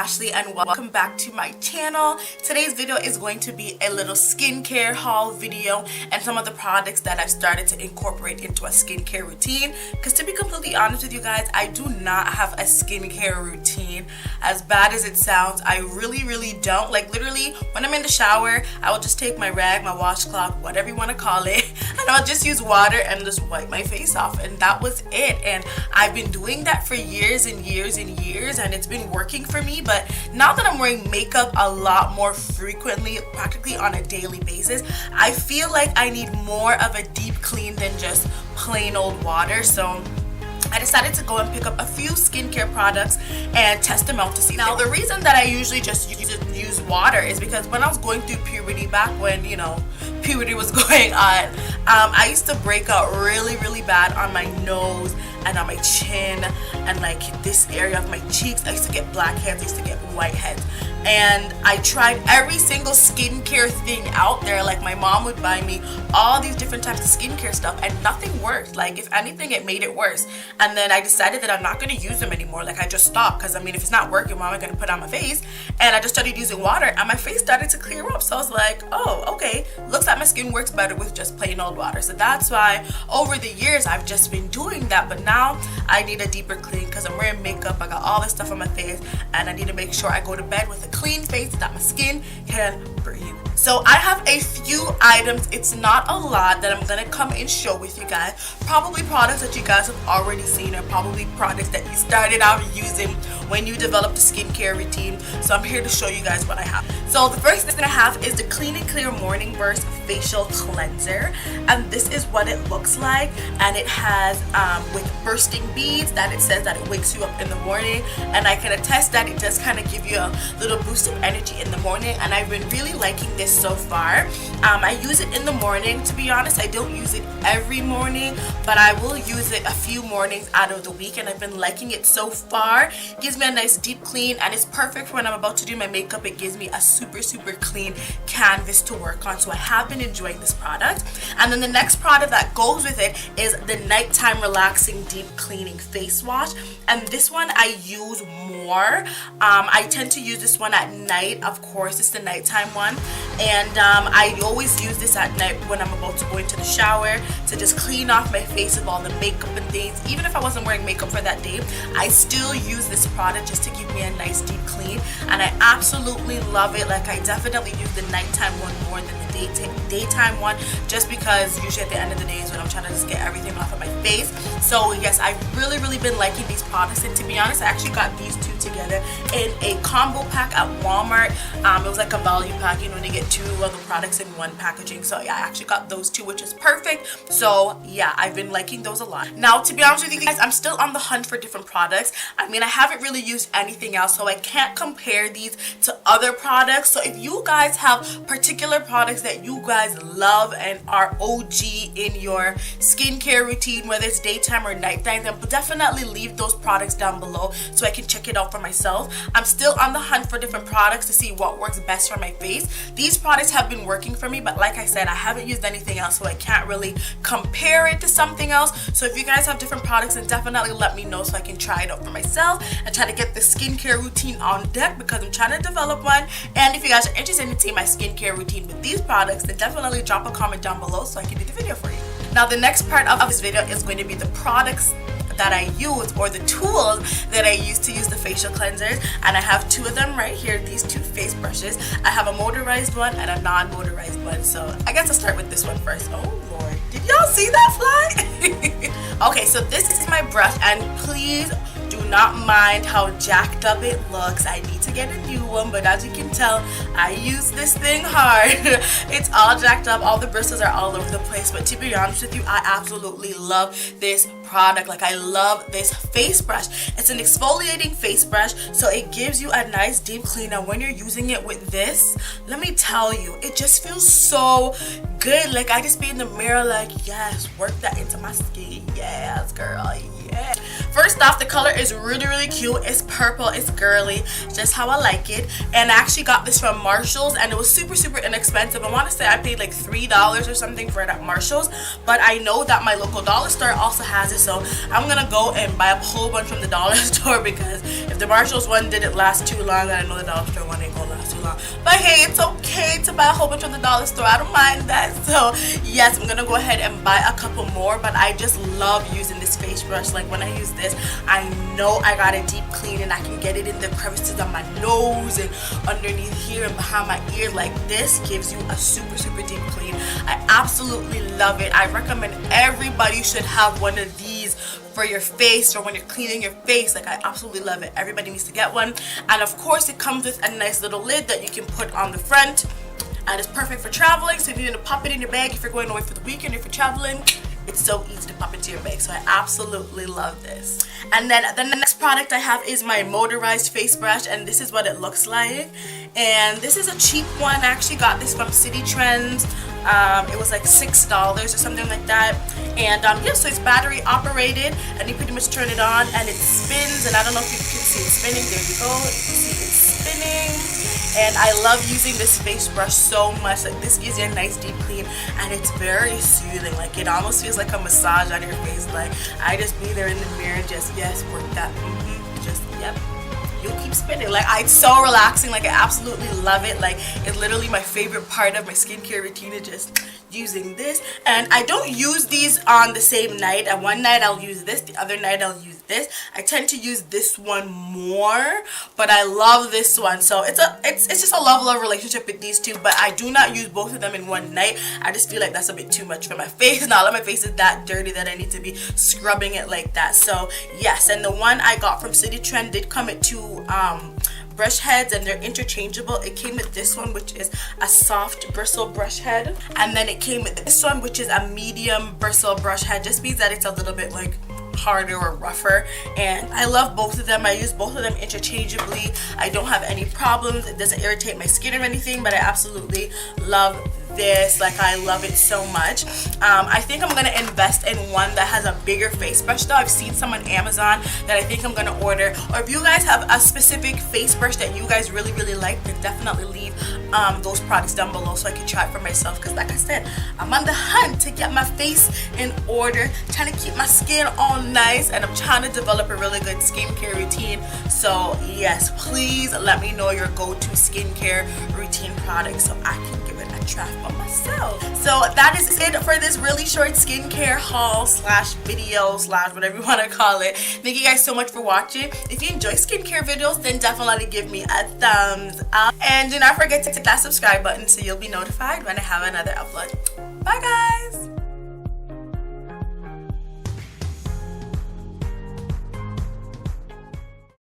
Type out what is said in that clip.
Ashley and welcome back to my channel. Today's video is going to be a little skincare haul video and some of the products that I've started to incorporate into a skincare routine, because to be completely honest with you guys, I do not have a skincare routine. As bad as it sounds, I really don't. Like literally when I'm in the shower, I will just take my rag, my washcloth, whatever you want to call it, and I'll just use water and just wipe my face off, and that was it. And I've been doing that for years and years and years, and it's been working for me. But now that I'm wearing makeup a lot more frequently, practically on a daily basis, I feel like I need more of a deep clean than just plain old water. So I decided to go and pick up a few skincare products and test them out to see. Now, the reason that I usually just use water is because when I was going through puberty, back when, you know, puberty was going on, I used to break out really bad on my nose and on my chin and like this area of my cheeks. I used to get blackheads, I used to get whiteheads, and I tried every single skincare thing out there. Like my mom would buy me all these different types of skincare stuff and nothing worked. Like if anything, it made it worse. And then I decided that I'm not going to use them anymore. Like I just stopped, because I mean, if it's not working, what am I going to put on my face? And I just started using water and my face started to clear up. So I was like, oh, okay, looks like my skin works better with just plain old water. So that's why over the years I've just been doing that. But now I need a deeper clean because I'm wearing makeup, I got all this stuff on my face, and I need to make sure I go to bed with a clean face that my skin can breathe. So I have a few items, it's not a lot, that I'm gonna come and show with you guys. Probably products that you guys have already seen, or probably products that you started out using when you developed a skincare routine. So I'm here to show you guys what I have. So the first thing I have is the Clean and Clear Morning Burst Facial Cleanser, and this is what it looks like. And it has with bursting beads that it says that it wakes you up in the morning, and I can attest that it does kind of give you a little boost of energy in the morning, and I've been really liking this so far. I use it in the morning. To be honest, I don't use it every morning, but I will use it a few mornings out of the week, and I've been liking it so far. It gives me a nice deep clean, and it's perfect when I'm about to do my makeup. It gives me a super clean canvas to work on, so I have been enjoying this product. And then the next product that goes with it is the Nighttime Relaxing Deep Cleaning Face Wash, and this one I use more. I tend to use this one at night. Of course, it's the nighttime one, and I always use this at night when I'm about to go into the shower to just clean off my face of all the makeup and things. Even if I wasn't wearing makeup for that day, I still use this product just to give me a nice deep clean, and I absolutely love it. Like I definitely use the nighttime one more than the daytime one, just because usually at the end of the day is when I'm trying to just get everything off of my face. So yes, I've really been liking these products, and to be honest, I actually got these two together in a combo pack at Walmart. It was like a value pack, you know, when you get two of the products in one packaging. So yeah, I actually got those two, which is perfect. So yeah, I've been liking those a lot. Now, to be honest with you guys, I'm still on the hunt for different products. I mean, I haven't really used anything else, so I can't compare these to other products. So if you guys have particular products that you guys love and are OG in your skincare routine, whether it's daytime or nighttime, then definitely leave those products down below so I can check it out for myself. I'm still on the hunt for different products to see what works best for my face. These products have been working for me, but like I said, I haven't used anything else, so I can't really compare it to something else. So if you guys have different products, then definitely let me know so I can try it out for myself and try to get the skincare routine on deck, because I'm trying to develop one. And if you guys are interested in seeing my skincare routine with these products, then definitely drop a comment down below so I can do the video for you. Now, the next part of this video is going to be the products that I use, or the tools that I use to use the facial cleansers, and I have two of them right here, these two face brushes. I have a motorized one and a non-motorized one, so I guess I'll start with this one first. Oh Lord, did y'all see that fly? Okay, so this is my brush, and please do not mind how jacked up it looks. I need to get a new one, but as you can tell, I use this thing hard. It's all jacked up, all the bristles are all over the place, but to be honest with you, I absolutely love this product. Like, I love this face brush. It's an exfoliating face brush, so it gives you a nice deep clean, and when you're using it with this, let me tell you, it just feels so good. Like, I just be in the mirror like, yes, work that into my skin, yes girl, yeah. First off, the color is really cute. It's purple, it's girly, just how I like it. And I actually got this from Marshall's, and it was super inexpensive. I want to say I paid like $3 or something for it at Marshall's, but I know that my local dollar store also has it, so I'm gonna go and buy a whole bunch from the dollar store, because if the Marshall's one didn't last too long, then I know the dollar store one ain't gonna last too long. But hey, it's okay to buy a whole bunch from the dollar store. I don't mind that. So yes, I'm gonna go ahead and buy a couple more, but I just love using this face brush. Like when I use this, I know I got a deep clean and I can get it in the crevices on my nose and underneath here and behind my ear. Like this gives you a super deep clean. I absolutely love it. I recommend everybody should have one of these for your face or when you're cleaning your face. Like I absolutely love it. Everybody needs to get one. And of course it comes with a nice little lid that you can put on the front, and it's perfect for traveling. So if you need to pop it in your bag if you're going away for the weekend, if you're traveling, it's so easy to pop into your bag. So I absolutely love this. And then the next product I have is my motorized face brush, and this is what it looks like. And this is a cheap one. I actually got this from City Trends. It was like $6 or something like that. And yeah, so it's battery operated, and you pretty much turn it on and it spins. And I don't know if you can see it spinning. There you go. You can see it's spinning. And I love using this face brush so much. Like this gives you a nice deep clean, and it's very soothing. Like it almost feels like a massage on your face. Like I just be there in the mirror, just yes, work that. Just yep. You'll keep spinning. Like it's so relaxing. Like I absolutely love it. Like it's literally my favorite part of my skincare routine is just using this. And I don't use these on the same night. And one night I'll use this, the other night I'll use this. I tend to use this one more, but I love this one. So it's just a love relationship with these two, but I do not use both of them in one night. I just feel like that's a bit too much for my face. Not that my face is that dirty that I need to be scrubbing it like that. So yes, and the one I got from City Trend did come with two brush heads, and they're interchangeable. It came with this one, which is a soft bristle brush head, and then it came with this one, which is a medium bristle brush head. Just means that it's a little bit like harder or rougher, and I love both of them. I use both of them interchangeably. I don't have any problems. It doesn't irritate my skin or anything, but I absolutely love this. Like I love it so much. I think I'm gonna invest in one that has a bigger face brush though. I've seen some on Amazon that I think I'm gonna order, or if you guys have a specific face brush that you guys really like, then definitely leave those products down below so I can try it for myself, because like I said, I'm on the hunt to get my face in order, trying to keep my skin all nice, and I'm trying to develop a really good skincare routine. So yes, please let me know your go-to skincare routine products so I can give it a try for myself. So that is it for this really short skincare haul slash video slash whatever you want to call it. Thank you guys so much for watching. If you enjoy skincare videos, then definitely give me a thumbs up, and do not forget to hit that subscribe button so you'll be notified when I have another upload. Bye guys.